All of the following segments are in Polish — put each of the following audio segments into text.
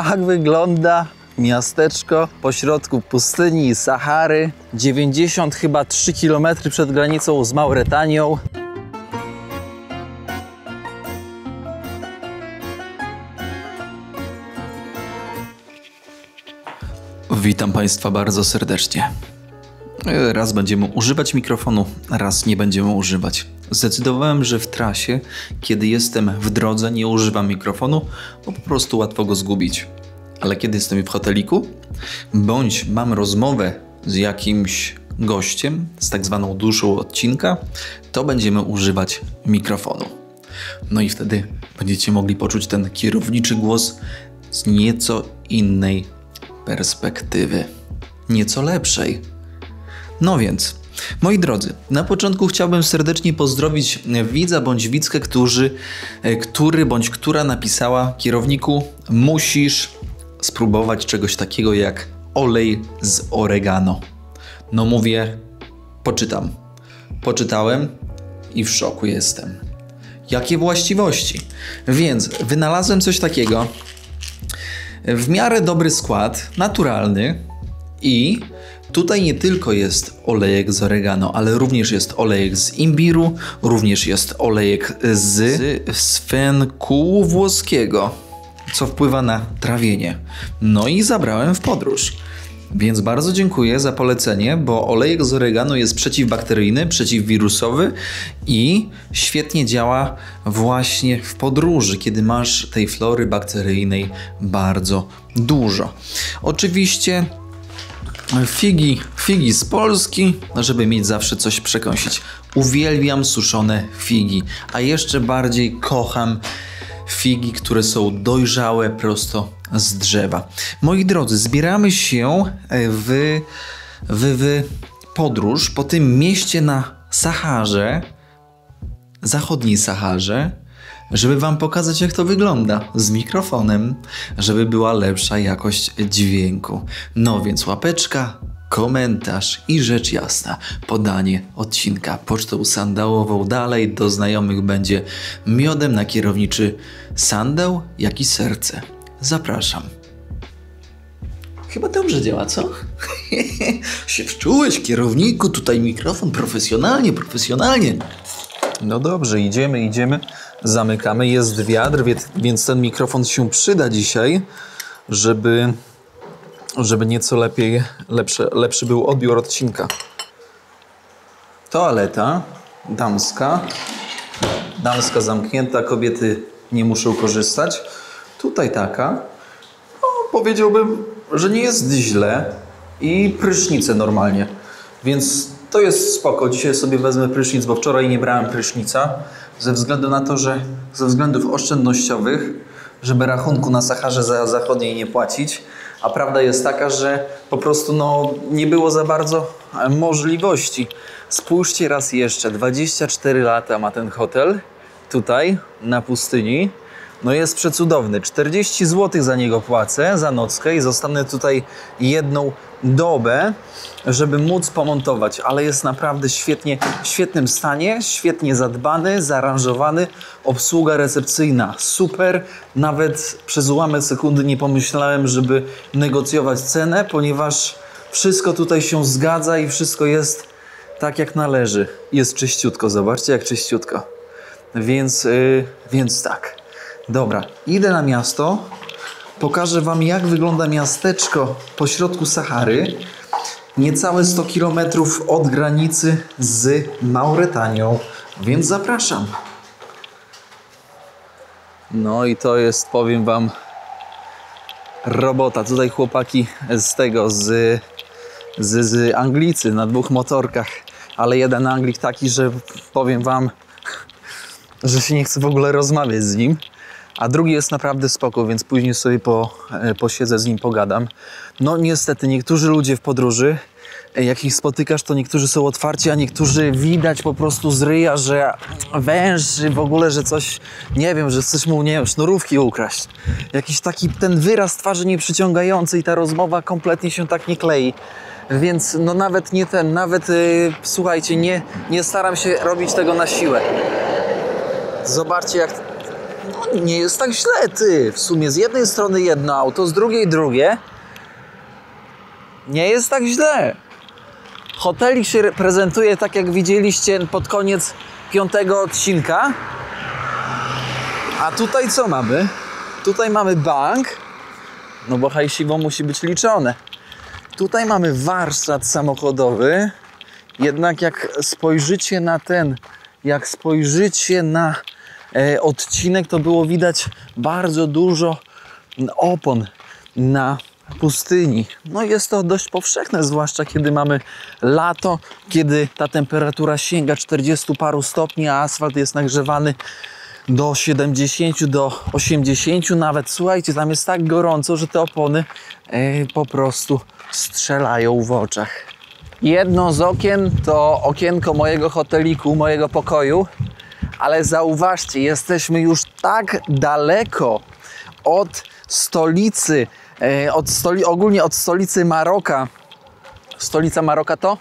Tak wygląda miasteczko pośrodku pustyni i Sahary. 90 chyba 3 km przed granicą z Mauretanią. Witam Państwa bardzo serdecznie. Raz będziemy używać mikrofonu, raz nie będziemy używać. Zdecydowałem, że w trasie, kiedy jestem w drodze, nie używam mikrofonu, bo po prostu łatwo go zgubić. Ale kiedy jestem w hoteliku, bądź mam rozmowę z jakimś gościem, z tak zwaną duszą odcinka, to będziemy używać mikrofonu. No i wtedy będziecie mogli poczuć ten kierowniczy głos z nieco innej perspektywy, nieco lepszej. No więc, moi drodzy, na początku chciałbym serdecznie pozdrowić widza bądź widzkę, który bądź która napisała: kierowniku, musisz spróbować czegoś takiego jak olej z oregano. No mówię, poczytam. Poczytałem i w szoku jestem. Jakie właściwości? Więc wynalazłem coś takiego. W miarę dobry skład, naturalny i tutaj nie tylko jest olejek z oregano, ale również jest olejek z imbiru, również jest olejek z fenku włoskiego, co wpływa na trawienie. No i zabrałem w podróż. Więc bardzo dziękuję za polecenie, bo olejek z oregano jest przeciwbakteryjny, przeciwwirusowy i świetnie działa właśnie w podróży, kiedy masz tej flory bakteryjnej bardzo dużo. Oczywiście figi z Polski, żeby mieć zawsze coś przekąsić. Uwielbiam suszone figi, a jeszcze bardziej kocham figi, które są dojrzałe prosto z drzewa. Moi drodzy, zbieramy się w podróż po tym mieście na Saharze, zachodniej Saharze, żeby wam pokazać, jak to wygląda z mikrofonem, żeby była lepsza jakość dźwięku. No więc łapeczka, komentarz i rzecz jasna, podanie odcinka pocztą sandałową dalej do znajomych będzie miodem na kierowniczy sandał, jak i serce. Zapraszam. Chyba dobrze działa, co? Się wczułeś, kierowniku, tutaj mikrofon, profesjonalnie. No dobrze, idziemy. Zamykamy, jest wiatr, więc ten mikrofon się przyda dzisiaj, żeby nieco lepszy był odbiór odcinka. Toaleta damska zamknięta, kobiety nie muszą korzystać. Tutaj taka, no, powiedziałbym, że nie jest źle i prysznice normalnie, więc to jest spoko. Dzisiaj sobie wezmę prysznic, bo wczoraj nie brałem prysznica ze względu na to, że ze względów oszczędnościowych, żeby rachunku na Saharze Zachodniej nie płacić. A prawda jest taka, że po prostu nie było za bardzo możliwości. Spójrzcie raz jeszcze, 24 lata ma ten hotel tutaj na pustyni. No jest przecudowny. 40 zł za niego płacę, za nockę i zostanę tutaj jedną dobę, żeby móc pomontować. Ale jest naprawdę w świetnym stanie, świetnie zadbany, zaaranżowany. Obsługa recepcyjna super. Nawet przez ułamek sekundy nie pomyślałem, żeby negocjować cenę, ponieważ wszystko tutaj się zgadza i wszystko jest tak, jak należy. Jest czyściutko, zobaczcie, jak czyściutko. Więc tak. Dobra, idę na miasto, pokażę wam, jak wygląda miasteczko pośrodku Sahary, niecałe 100 km od granicy z Mauretanią, więc zapraszam. No i to jest, powiem wam, robota. Tutaj chłopaki z Anglicy na 2 motorkach, ale jeden Anglik taki, że powiem wam, że się nie chce w ogóle rozmawiać z nim. A drugi jest naprawdę spoko, więc później sobie posiedzę z nim, pogadam. No niestety, niektórzy ludzie w podróży, jak ich spotykasz, to niektórzy są otwarci, a niektórzy widać po prostu z ryja, że węży w ogóle, że coś, nie wiem, że chcesz mu, nie wiem, sznurówki ukraść. Jakiś taki ten wyraz twarzy nieprzyciągający i ta rozmowa kompletnie się tak nie klei. Więc no słuchajcie, nie staram się robić tego na siłę. Zobaczcie, jak nie jest tak źle, ty. W sumie z jednej strony jedno auto, z drugiej drugie. Nie jest tak źle. Hotelik się prezentuje tak, jak widzieliście pod koniec 5. odcinka. A tutaj co mamy? Tutaj mamy bank, no bo hajsiwo musi być liczone. Tutaj mamy warsztat samochodowy. Jednak jak spojrzycie na odcinek, to było widać bardzo dużo opon na pustyni. No jest to dość powszechne, zwłaszcza kiedy mamy lato, kiedy ta temperatura sięga 40 paru stopni, a asfalt jest nagrzewany do 70, do 80 nawet. Słuchajcie, tam jest tak gorąco, że te opony po prostu strzelają w oczach. Jedno z okien to okienko mojego hoteliku, mojego pokoju, ale zauważcie, jesteśmy już tak daleko od stolicy, ogólnie od stolicy Maroka. Stolica Maroka to?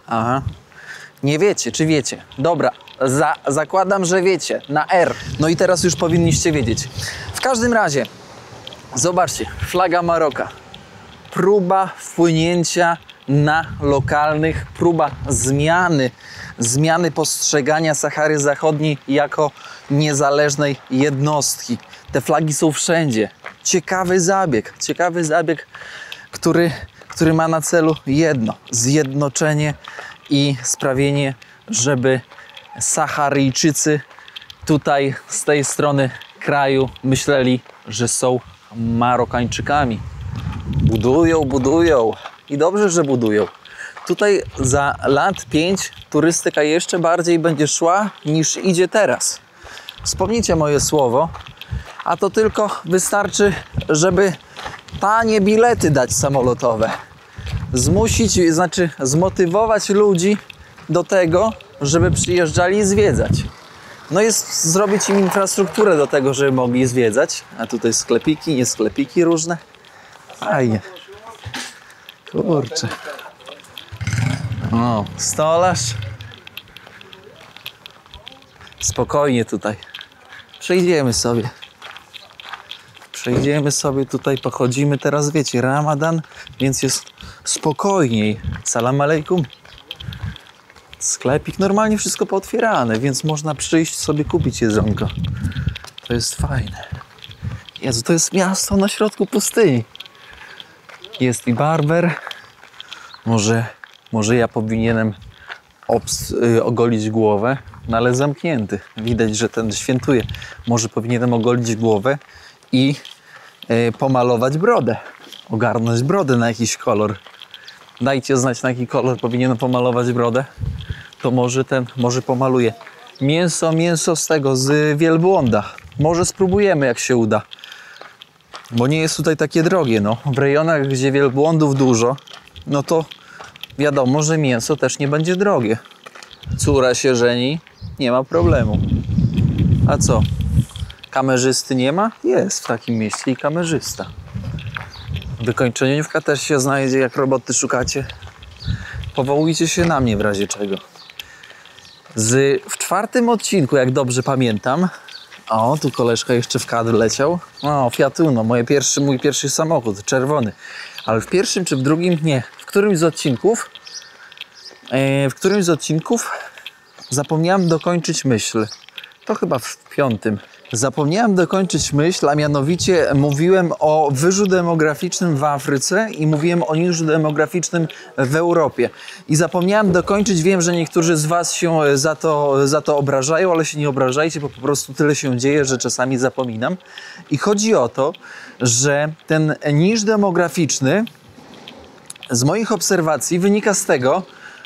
Aha. Nie wiecie, czy wiecie? Dobra, zakładam, że wiecie. Na R. No i teraz już powinniście wiedzieć. W każdym razie, zobaczcie, flaga Maroka. Próba wpłynięcia na lokalnych, próba zmiany postrzegania Sahary Zachodniej jako niezależnej jednostki. Te flagi są wszędzie. Ciekawy zabieg, który ma na celu jedno: zjednoczenie i sprawienie, żeby Saharyjczycy tutaj z tej strony kraju myśleli, że są Marokańczykami. Budują i dobrze, że budują. Tutaj za lat 5 turystyka jeszcze bardziej będzie szła niż idzie teraz. Wspomnijcie moje słowo, a to tylko wystarczy, żeby tanie bilety dać samolotowe. Zmotywować ludzi do tego, żeby przyjeżdżali i zwiedzać. No jest zrobić im infrastrukturę do tego, żeby mogli zwiedzać. A tutaj sklepiki, nie sklepiki różne. Fajnie. Kurczę. O, stolarz. Spokojnie tutaj. Przejdziemy sobie tutaj, pochodzimy. Teraz wiecie, Ramadan, więc jest spokojniej. Salam alejkum. Sklepik, normalnie wszystko pootwierane, więc można przyjść sobie kupić jedzonko. To jest fajne. Jezu, to jest miasto na środku pustyni. Jest i barber. Może ja powinienem ogolić głowę, no ale zamknięty. Widać, że ten świętuje. Może powinienem ogolić głowę i pomalować brodę. Ogarnąć brodę na jakiś kolor. Dajcie znać, na jaki kolor powinienem pomalować brodę. To może pomaluję. Mięso z wielbłąda. Może spróbujemy, jak się uda. Bo nie jest tutaj takie drogie, no. W rejonach, gdzie wielbłądów dużo, no to wiadomo, że mięso też nie będzie drogie. Córa się żeni, nie ma problemu. A co? Kamerzysty nie ma? Jest w takim mieście i kamerzysta. Wykończeniówka też się znajdzie, jak roboty szukacie. Powołujcie się na mnie w razie czego. W 4. odcinku, jak dobrze pamiętam, o, tu koleżka jeszcze w kadr leciał. O, Fiat Uno, mój pierwszy samochód, czerwony. Ale w pierwszym czy w drugim? Nie. W którymś z odcinków zapomniałem dokończyć myśl. To chyba w 5. Zapomniałem dokończyć myśl, a mianowicie mówiłem o wyżu demograficznym w Afryce i mówiłem o niżu demograficznym w Europie. I zapomniałem dokończyć, wiem, że niektórzy z Was się za to obrażają, ale się nie obrażajcie, bo po prostu tyle się dzieje, że czasami zapominam. I chodzi o to, że ten niż demograficzny z moich obserwacji wynika z tego,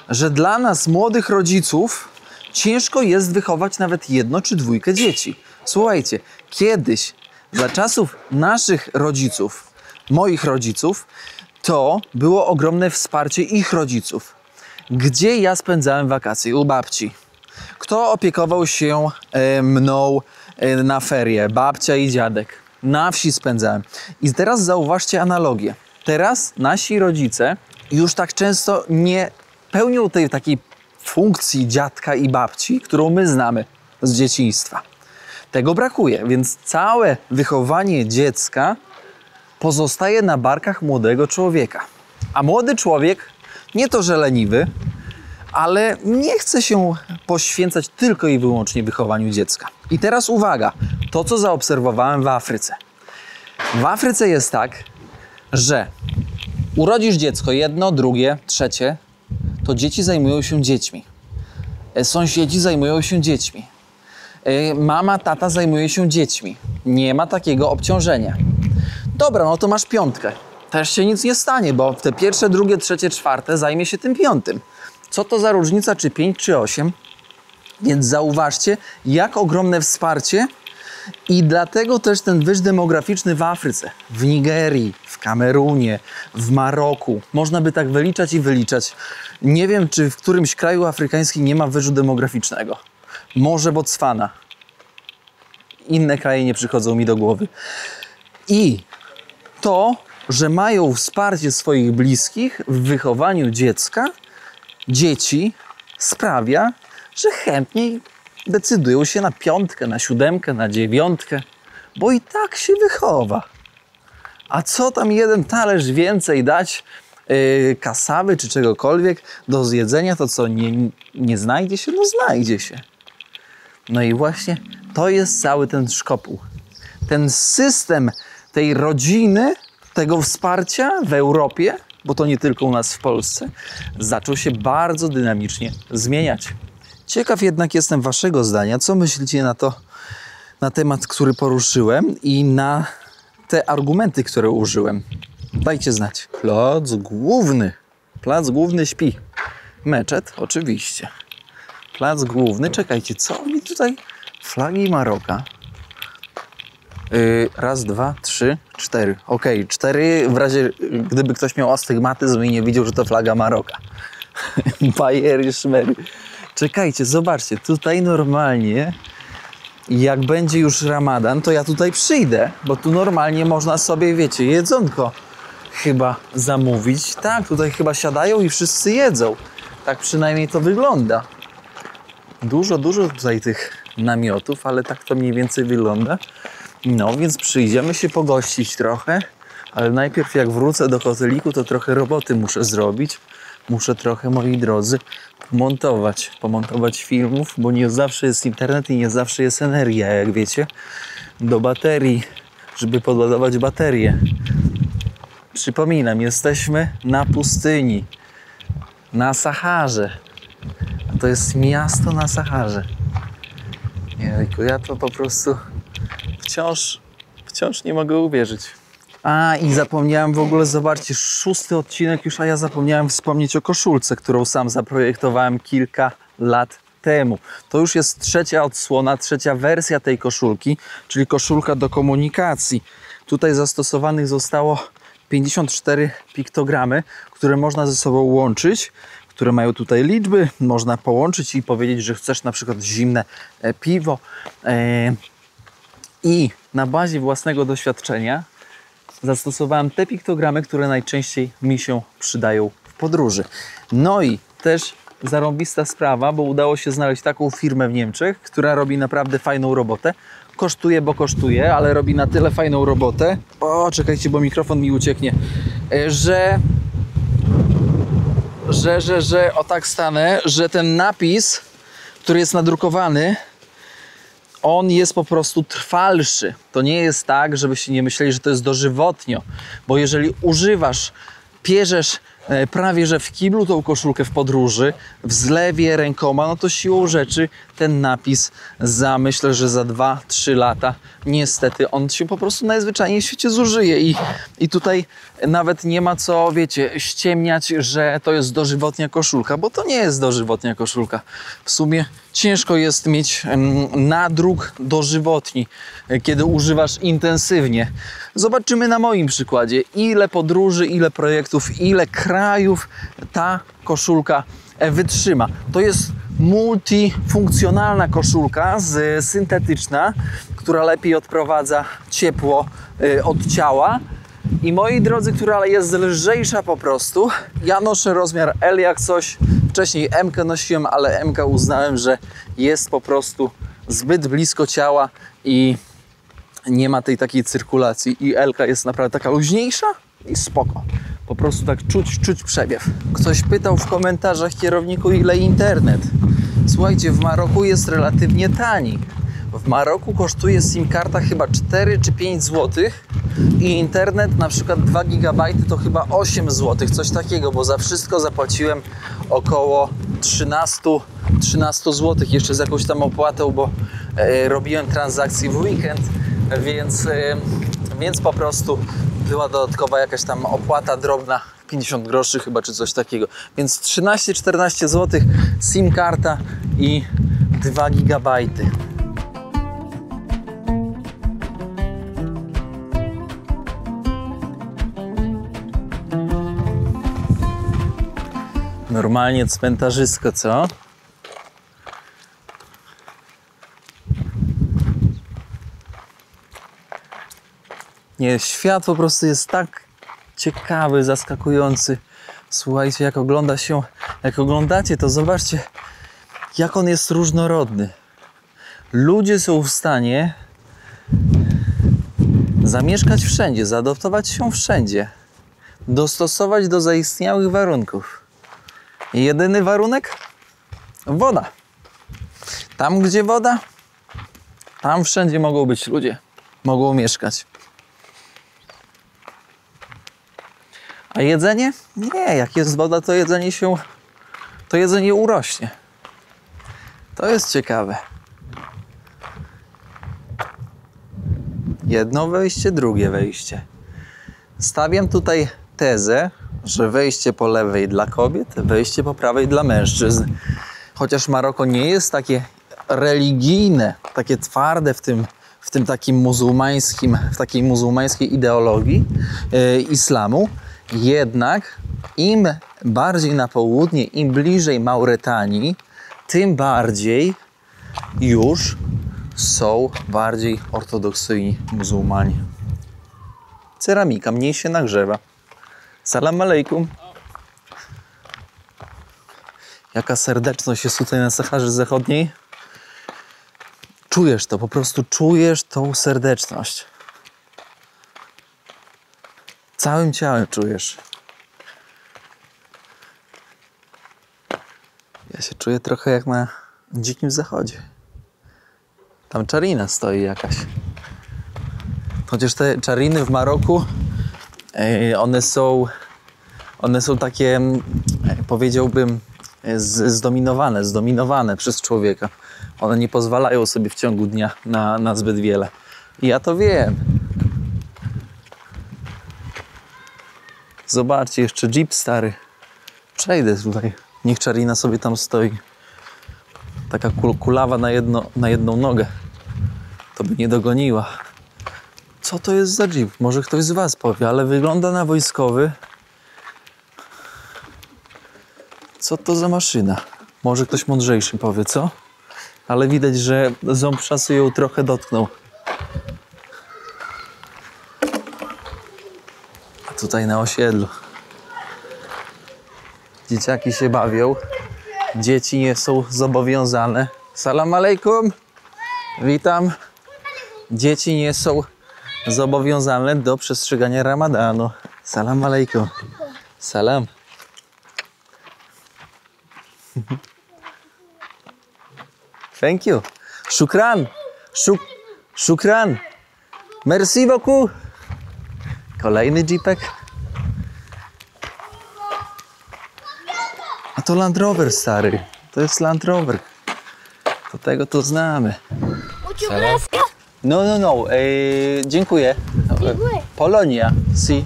że dla nas, młodych rodziców, ciężko jest wychować nawet 1 czy 2 dzieci. Słuchajcie, kiedyś, za czasów naszych rodziców, moich rodziców, to było ogromne wsparcie ich rodziców. Gdzie ja spędzałem wakacje? U babci. Kto opiekował się mną na ferie? Babcia i dziadek. Na wsi spędzałem. I teraz zauważcie analogię. Teraz nasi rodzice już tak często nie pełnią tej takiej funkcji dziadka i babci, którą my znamy z dzieciństwa. Tego brakuje, więc całe wychowanie dziecka pozostaje na barkach młodego człowieka. A młody człowiek, nie to że leniwy, ale nie chce się poświęcać tylko i wyłącznie wychowaniu dziecka. I teraz uwaga, to co zaobserwowałem w Afryce. W Afryce jest tak, że urodzisz dziecko, jedno, drugie, trzecie, to dzieci zajmują się dziećmi. Sąsiedzi zajmują się dziećmi. Mama, tata zajmuje się dziećmi. Nie ma takiego obciążenia. Dobra, no to masz piątkę. Też się nic nie stanie, bo w te pierwsze, drugie, trzecie, czwarte zajmie się tym piątym. Co to za różnica, czy 5, czy 8? Więc zauważcie, jak ogromne wsparcie i dlatego też ten wyż demograficzny w Afryce, w Nigerii, w Kamerunie, w Maroku. Można by tak wyliczać i wyliczać. Nie wiem, czy w którymś kraju afrykańskim nie ma wyżu demograficznego. Może Botswana. Inne kraje nie przychodzą mi do głowy. I to, że mają wsparcie swoich bliskich w wychowaniu dzieci sprawia, że chętniej decydują się na 5, na 7, na 9, bo i tak się wychowa. A co tam jeden talerz więcej dać kasawy czy czegokolwiek do zjedzenia, to co, nie znajdzie się? No znajdzie się. No i właśnie to jest cały ten szkopuł. Ten system tej rodziny, tego wsparcia w Europie, bo to nie tylko u nas w Polsce, zaczął się bardzo dynamicznie zmieniać. Ciekaw jednak jestem waszego zdania, co myślicie na temat, który poruszyłem i na te argumenty, które użyłem. Dajcie znać. Plac główny śpi. Meczet oczywiście. Plac główny, czekajcie, co oni tutaj? Flagi Maroka. Raz, 2, 3, 4. Okej, 4 w razie, gdyby ktoś miał astygmatyzm i nie widział, że to flaga Maroka. Bajery, szmery. Czekajcie, zobaczcie, tutaj normalnie, jak będzie już Ramadan, to ja tutaj przyjdę, bo tu normalnie można sobie, wiecie, jedzonko chyba zamówić. Tak, tutaj chyba siadają i wszyscy jedzą. Tak przynajmniej to wygląda. Dużo tutaj tych namiotów, ale tak to mniej więcej wygląda. No, więc przyjdziemy się pogościć trochę, ale najpierw jak wrócę do hoteliku, to trochę roboty muszę zrobić. Muszę trochę, moi drodzy, pomontować filmów, bo nie zawsze jest internet i nie zawsze jest energia, jak wiecie, do baterii, żeby podładować baterię. Przypominam, jesteśmy na pustyni, na Saharze. A to jest miasto na Saharze. Jejku, ja to po prostu wciąż nie mogę uwierzyć. A i zapomniałem w ogóle, zobaczcie, 6. odcinek już, a ja zapomniałem wspomnieć o koszulce, którą sam zaprojektowałem kilka lat temu. To już jest 3. odsłona, 3. wersja tej koszulki, czyli koszulka do komunikacji. Tutaj zastosowanych zostało 54 piktogramy, które można ze sobą łączyć, które mają tutaj liczby. Można połączyć i powiedzieć, że chcesz na przykład zimne piwo. I na bazie własnego doświadczenia zastosowałem te piktogramy, które najczęściej mi się przydają w podróży. No i też zarąbista sprawa, bo udało się znaleźć taką firmę w Niemczech, która robi naprawdę fajną robotę. Kosztuje, bo kosztuje, ale robi na tyle fajną robotę. O, czekajcie, bo mikrofon mi ucieknie. O tak stanę, że ten napis, który jest nadrukowany, on jest po prostu trwalszy. To nie jest tak, żebyście nie myśleli, że to jest dożywotnio, bo jeżeli pierzesz prawie że w kiblu tą koszulkę w podróży, w zlewie rękoma, no to siłą rzeczy ten napis myślę, że za 2-3 lata niestety on się po prostu najzwyczajniej w świecie zużyje i tutaj nawet nie ma co, wiecie, ściemniać, że to jest dożywotnia koszulka, bo to nie jest dożywotnia koszulka. W sumie ciężko jest mieć nadruk dożywotni, kiedy używasz intensywnie. Zobaczymy na moim przykładzie, ile podróży, ile projektów, ile krajów ta koszulka wytrzyma. To jest multifunkcjonalna koszulka syntetyczna, która lepiej odprowadza ciepło od ciała. I moi drodzy, która jest lżejsza po prostu. Ja noszę rozmiar L jak coś. Wcześniej M nosiłem, ale M uznałem, że jest po prostu zbyt blisko ciała i nie ma tej takiej cyrkulacji i Elka jest naprawdę taka luźniejsza i spoko. Po prostu tak czuć przewiew. Ktoś pytał w komentarzach, kierowniku, ile internet. Słuchajcie, w Maroku jest relatywnie tani. W Maroku kosztuje SIM karta chyba 4 czy 5 zł i internet na przykład 2 GB to chyba 8 zł, coś takiego, bo za wszystko zapłaciłem około 13 zł, jeszcze z jakąś tam opłatą, bo robiłem transakcje w weekend, więc po prostu była dodatkowa jakaś tam opłata drobna, 50 groszy chyba, czy coś takiego. Więc 13-14 zł SIM karta i 2 GB. Normalnie cmentarzysko, co? Nie, świat po prostu jest tak ciekawy, zaskakujący. Słuchajcie, jak oglądacie, to zobaczcie, jak on jest różnorodny. Ludzie są w stanie zamieszkać wszędzie, zaadoptować się wszędzie, dostosować do zaistniałych warunków. Jedyny warunek? Woda. Tam, gdzie woda, tam wszędzie mogą być ludzie. Mogą mieszkać. A jedzenie? Nie, jak jest woda, to jedzenie urośnie. To jest ciekawe. Jedno wejście, drugie wejście. Stawiam tutaj tezę, że wejście po lewej dla kobiet, wejście po prawej dla mężczyzn. Chociaż Maroko nie jest takie religijne, takie twarde w tym takim muzułmańskim, w takiej muzułmańskiej ideologii islamu, jednak im bardziej na południe, im bliżej Mauretanii, tym bardziej już są bardziej ortodoksyjni muzułmanie. Ceramika mniej się nagrzewa. Salam alejkum. Jaka serdeczność jest tutaj na Saharze Zachodniej. Czujesz to, po prostu czujesz tą serdeczność. Całym ciałem czujesz. Ja się czuję trochę jak na dzikim zachodzie. Tam czarina stoi jakaś. Chociaż te czariny w Maroku, one są takie, powiedziałbym, zdominowane przez człowieka. One nie pozwalają sobie w ciągu dnia na zbyt wiele. I ja to wiem. Zobaczcie, jeszcze jeep stary. Przejdę tutaj. Niech czarina sobie tam stoi. Taka kulawa na jedną nogę. To by nie dogoniła. Co to jest za jeep? Może ktoś z was powie, ale wygląda na wojskowy. Co to za maszyna? Może ktoś mądrzejszy powie, co? Ale widać, że ząb szasy ją trochę dotknął. A tutaj na osiedlu dzieciaki się bawią. Dzieci nie są zobowiązane. Salam alejkum. Witam. Dzieci nie są zobowiązane do przestrzegania Ramadanu. Salam alejkum. Salam. Thank you. Shukran. Shukran. Merci beaucoup. Kolejny jeepek. A to Land Rover, stary. To jest Land Rover. Do tego to znamy. No. Dziękuję. Polonia. Si.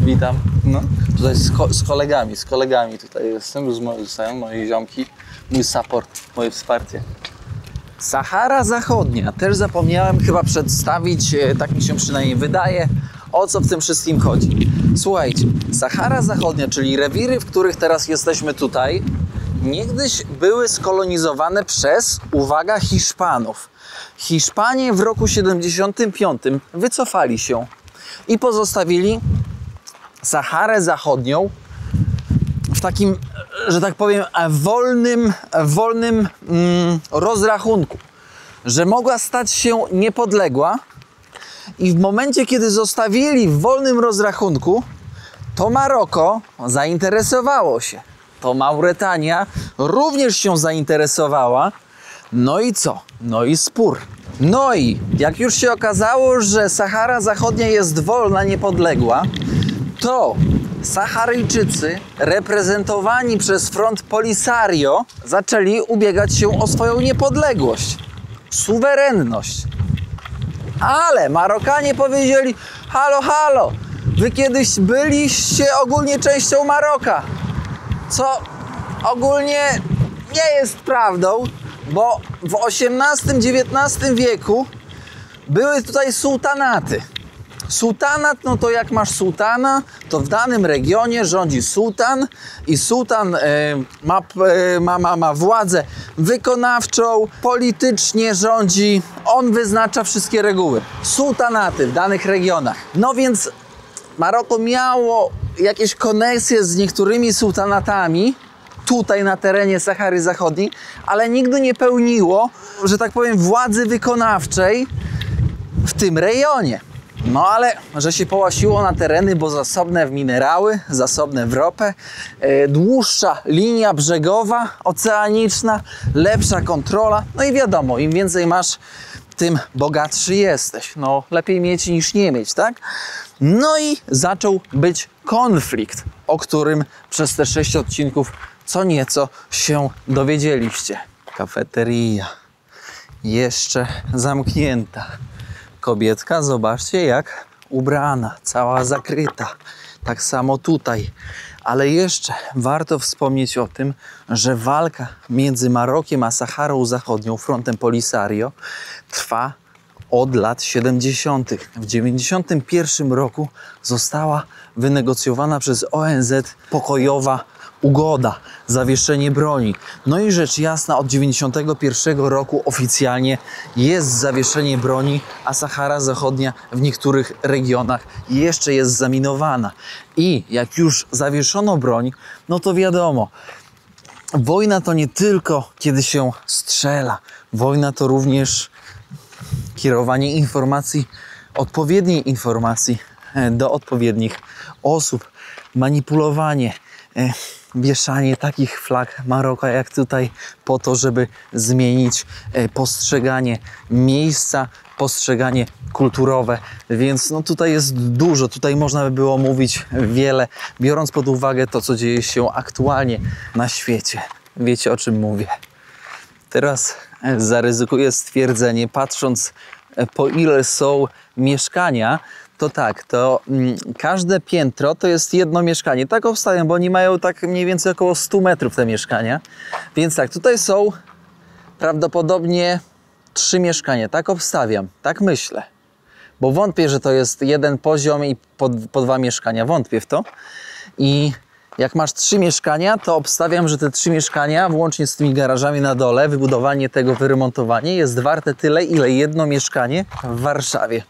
Witam. No. Tutaj z kolegami tutaj jestem. Są moi ziomki. Mój support, moje wsparcie. Sahara Zachodnia. Też zapomniałem chyba przedstawić, tak mi się przynajmniej wydaje, o co w tym wszystkim chodzi. Słuchajcie, Sahara Zachodnia, czyli rewiry, w których teraz jesteśmy tutaj, niegdyś były skolonizowane przez, uwaga, Hiszpanów. Hiszpanie w roku 75 wycofali się i pozostawili Saharę Zachodnią w takim, że tak powiem, wolnym rozrachunku. że mogła stać się niepodległa i w momencie, kiedy zostawili w wolnym rozrachunku, to Maroko zainteresowało się. To Mauretania również się zainteresowała. No i co? No i spór. No i jak już się okazało, że Sahara Zachodnia jest wolna, niepodległa, to Saharyjczycy reprezentowani przez front Polisario zaczęli ubiegać się o swoją niepodległość, suwerenność. Ale Marokanie powiedzieli: halo, halo, wy kiedyś byliście ogólnie częścią Maroka, co ogólnie nie jest prawdą, bo w XVIII-XIX wieku były tutaj sułtanaty. Sułtanat, no to jak masz sułtana, to w danym regionie rządzi sułtan i sułtan ma władzę wykonawczą, politycznie rządzi, on wyznacza wszystkie reguły. Sułtanaty w danych regionach. No więc Maroko miało jakieś koneksje z niektórymi sułtanatami tutaj na terenie Sahary Zachodniej, ale nigdy nie pełniło, że tak powiem, władzy wykonawczej w tym rejonie. No ale, że się połasiło na tereny, bo zasobne w minerały, zasobne w ropę, dłuższa linia brzegowa, oceaniczna, lepsza kontrola, no i wiadomo, im więcej masz, tym bogatszy jesteś. No, lepiej mieć niż nie mieć, tak? No i zaczął być konflikt, o którym przez te 6 odcinków co nieco się dowiedzieliście. Kafeteria jeszcze zamknięta. Kobietka, zobaczcie jak ubrana, cała zakryta. Tak samo tutaj. Ale jeszcze warto wspomnieć o tym, że walka między Marokiem a Saharą Zachodnią, frontem Polisario, trwa od lat 70. W 1991 roku została wynegocjowana przez ONZ pokojowa ugoda, zawieszenie broni. No i rzecz jasna, od 1991 roku oficjalnie jest zawieszenie broni, a Sahara Zachodnia w niektórych regionach jeszcze jest zaminowana. I jak już zawieszono broń, no to wiadomo, wojna to nie tylko kiedy się strzela. Wojna to również kierowanie informacji, odpowiedniej informacji do odpowiednich osób, manipulowanie, wieszanie takich flag Maroka jak tutaj po to, żeby zmienić postrzeganie miejsca, postrzeganie kulturowe. Więc no tutaj jest dużo, tutaj można by było mówić wiele, biorąc pod uwagę to, co dzieje się aktualnie na świecie. Wiecie, o czym mówię. Teraz zaryzykuję stwierdzenie, patrząc po ile są mieszkania, to tak, to każde piętro to jest jedno mieszkanie. Tak obstawiam, bo oni mają tak mniej więcej około 100 metrów te mieszkania. Więc tak, tutaj są prawdopodobnie 3 mieszkania. Tak obstawiam, tak myślę. Bo wątpię, że to jest jeden poziom i po 2 mieszkania. Wątpię w to. I jak masz 3 mieszkania, to obstawiam, że te 3 mieszkania, włącznie z tymi garażami na dole, wybudowanie tego, wyremontowanie, jest warte tyle, ile jedno mieszkanie w Warszawie.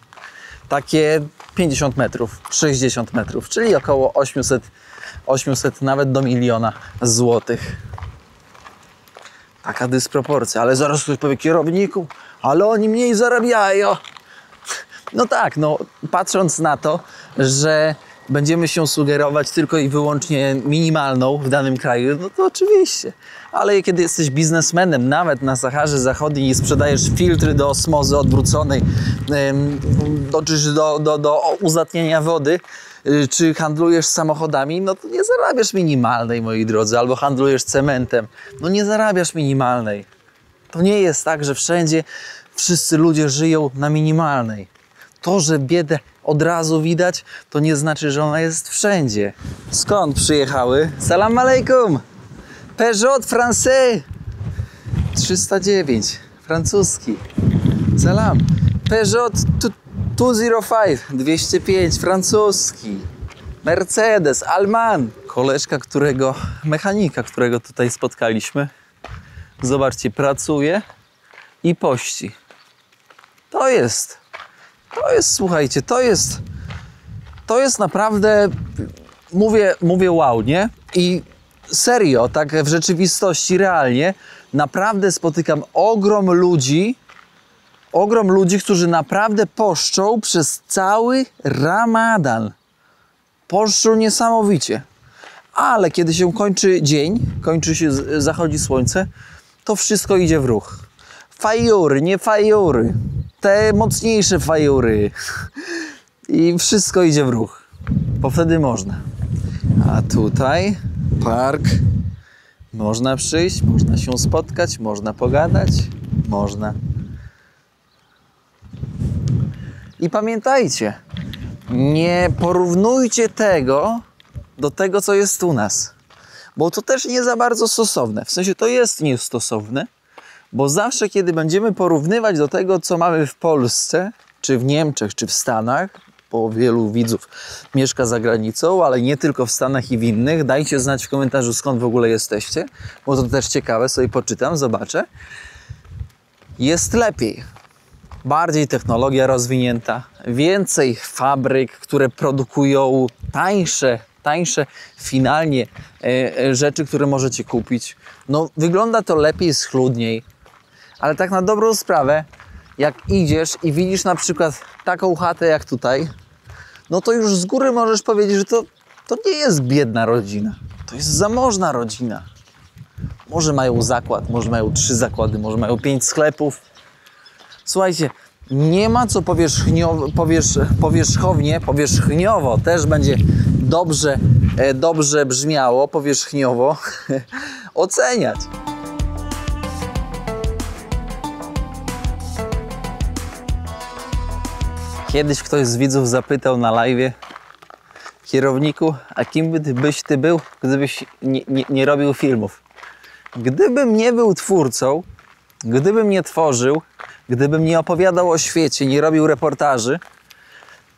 Takie 50 metrów, 60 metrów, czyli około 800 nawet do 1 000 000 złotych. Taka dysproporcja, ale zaraz ktoś powie: kierowniku, ale oni mniej zarabiają. No tak, no patrząc na to, że będziemy się sugerować tylko i wyłącznie minimalną w danym kraju, no to oczywiście. Ale kiedy jesteś biznesmenem, nawet na Saharze Zachodniej i sprzedajesz filtry do osmozy odwróconej, do uzatnienia wody, czy handlujesz samochodami, no to nie zarabiasz minimalnej, moi drodzy, albo handlujesz cementem, no nie zarabiasz minimalnej. To nie jest tak, że wszędzie wszyscy ludzie żyją na minimalnej. To, że biedę od razu widać, to nie znaczy, że ona jest wszędzie. Skąd przyjechały? Salam alejkum! Peugeot Français 309, francuski. Salam. Peugeot 205, 205, francuski. Mercedes, Alman. Koleżka, mechanika, którego tutaj spotkaliśmy. Zobaczcie, pracuje i pości. Słuchajcie, to jest naprawdę, mówię wow, nie? I serio, tak w rzeczywistości, realnie, naprawdę spotykam ogrom ludzi, ogrom ludzi, którzy naprawdę poszczą przez cały Ramadan. Poszczą niesamowicie. Ale kiedy się kończy dzień, zachodzi słońce, to wszystko idzie w ruch. Fajury, nie fajury. Te mocniejsze fajury. I wszystko idzie w ruch. Bo wtedy można. A tutaj park. Można przyjść, można się spotkać, można pogadać. Można. I pamiętajcie, nie porównujcie tego do tego, co jest u nas. Bo to też nie za bardzo stosowne. W sensie to jest niestosowne, bo zawsze, kiedy będziemy porównywać do tego, co mamy w Polsce, czy w Niemczech, czy w Stanach, bo wielu widzów mieszka za granicą, ale nie tylko w Stanach i w innych, dajcie znać w komentarzu, skąd w ogóle jesteście, bo to też ciekawe, sobie poczytam, zobaczę. Jest lepiej. Bardziej technologia rozwinięta, więcej fabryk, które produkują tańsze finalnie rzeczy, które możecie kupić. No, wygląda to lepiej, schludniej, ale tak na dobrą sprawę, jak idziesz i widzisz na przykład taką chatę jak tutaj, no to już z góry możesz powiedzieć, że to nie jest biedna rodzina, to jest zamożna rodzina. Może mają zakład, może mają 3 zakłady, może mają 5 sklepów. Słuchajcie, nie ma co powierzchniowo też będzie dobrze brzmiało, powierzchniowo oceniać. Kiedyś ktoś z widzów zapytał na live'ie: kierowniku, a kim byś ty był, gdybyś nie robił filmów? Gdybym nie był twórcą, gdybym nie tworzył, gdybym nie opowiadał o świecie, nie robił reportaży,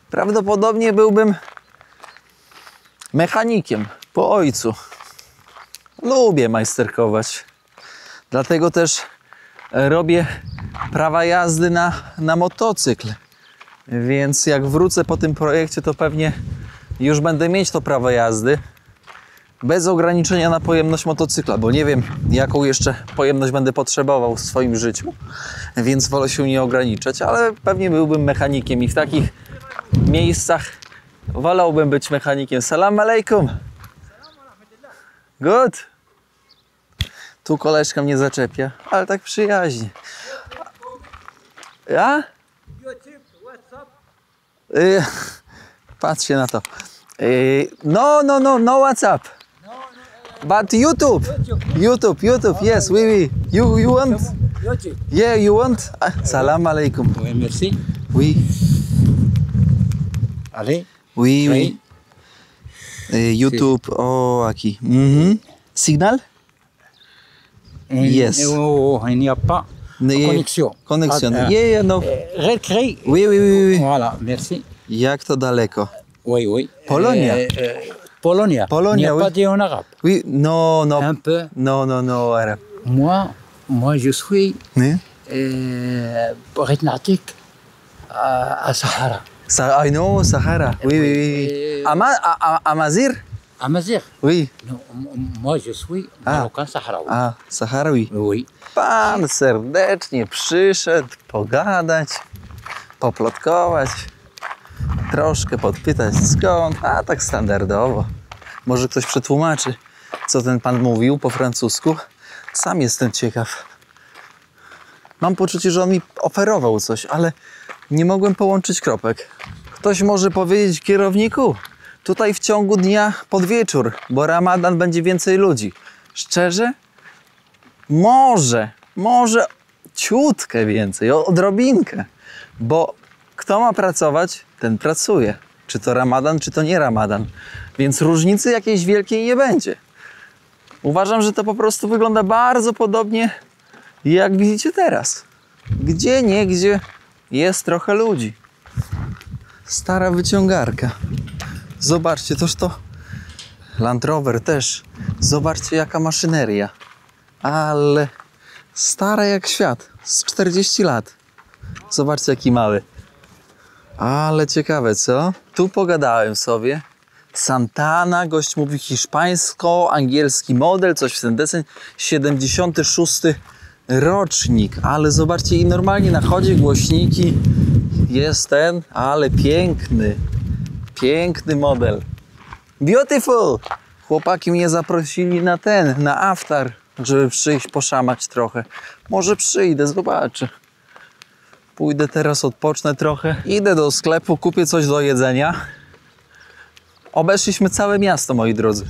prawdopodobnie byłbym mechanikiem po ojcu. Lubię majsterkować. Dlatego też robię prawa jazdy na motocykl. Więc jak wrócę po tym projekcie, to pewnie już będę mieć to prawo jazdy bez ograniczenia na pojemność motocykla, bo nie wiem, jaką jeszcze pojemność będę potrzebował w swoim życiu, więc wolę się nie ograniczać, ale pewnie byłbym mechanikiem i w takich miejscach wolałbym być mechanikiem. Salam alaikum. Good. Tu koleżka mnie zaczepia, ale tak przyjaźnie. Ja? Patrzcie na to. No WhatsApp. But YouTube, yes, oui. You want? Yeah, you want? Salam alaikum. Oui, merci. Oui, Allez. oui. YouTube, aquí. Signal? Yes. Il n'y a pas de connexion. Connexion. Yeah, no. Recré. Oui. Voilà, merci. Jak to daleko? Oui. Polonia. Polonia. Polonia, Il n'y a oui. pas dit en arabe. Oui, no. Un peu. No, arabe. Moi, je suis Nie? Rétnatique à Sahara. I know, Sahara. Oui. Amazir? Amazigh. Oui. Non, moi, je suis Marocain sahraoui. Saharawi. Oui. Pan serdecznie przyszedł pogadać, poplotkować, troszkę podpytać skąd, a tak standardowo. Może ktoś przetłumaczy, co ten pan mówił po francusku. Sam jestem ciekaw. Mam poczucie, że on mi oferował coś, ale nie mogłem połączyć kropek. Ktoś może powiedzieć: kierowniku, tutaj w ciągu dnia pod wieczór, bo Ramadan będzie więcej ludzi. Szczerze? Może ciutkę więcej, odrobinkę. Bo kto ma pracować, ten pracuje. Czy to Ramadan, czy to nie Ramadan. Więc różnicy jakiejś wielkiej nie będzie. Uważam, że to po prostu wygląda bardzo podobnie, jak widzicie teraz. Gdzieniegdzie jest trochę ludzi. Stara wyciągarka. Zobaczcie, toż to Land Rover też. Zobaczcie, jaka maszyneria. Ale stara jak świat. Z 40 lat. Zobaczcie, jaki mały. Ale ciekawe, co? Tu pogadałem sobie. Santana, gość mówi hiszpańsko, angielski model, coś w ten deseń. 76 rocznik, ale zobaczcie, i normalnie na chodzie głośniki jest ten, ale piękny, piękny model. Beautiful! Chłopaki mnie zaprosili na aftar, żeby przyjść poszamać trochę. Może przyjdę, zobaczę. Pójdę teraz, odpocznę trochę. Idę do sklepu, kupię coś do jedzenia. Obeszliśmy całe miasto, moi drodzy.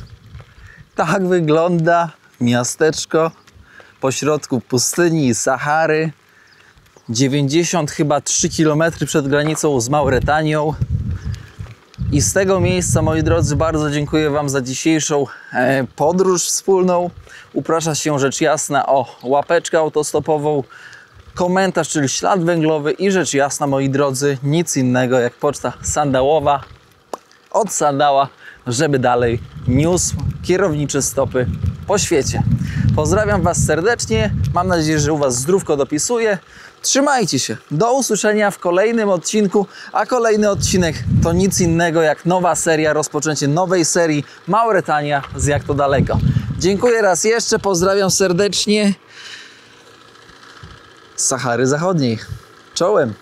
Tak wygląda miasteczko pośrodku pustyni i Sahary. 93 km przed granicą z Mauretanią. I z tego miejsca, moi drodzy, bardzo dziękuję Wam za dzisiejszą podróż wspólną. Uprasza się rzecz jasna o łapeczkę autostopową, komentarz, czyli ślad węglowy i rzecz jasna, moi drodzy, nic innego jak poczta sandałowa od sandała, żeby dalej niósł kierownicze stopy po świecie. Pozdrawiam Was serdecznie, mam nadzieję, że u Was zdrówko dopisuje. Trzymajcie się, do usłyszenia w kolejnym odcinku, a kolejny odcinek to nic innego jak nowa seria, rozpoczęcie nowej serii Mauretania z Jak to daleko. Dziękuję raz jeszcze, pozdrawiam serdecznie z Sahary Zachodniej. Czołem!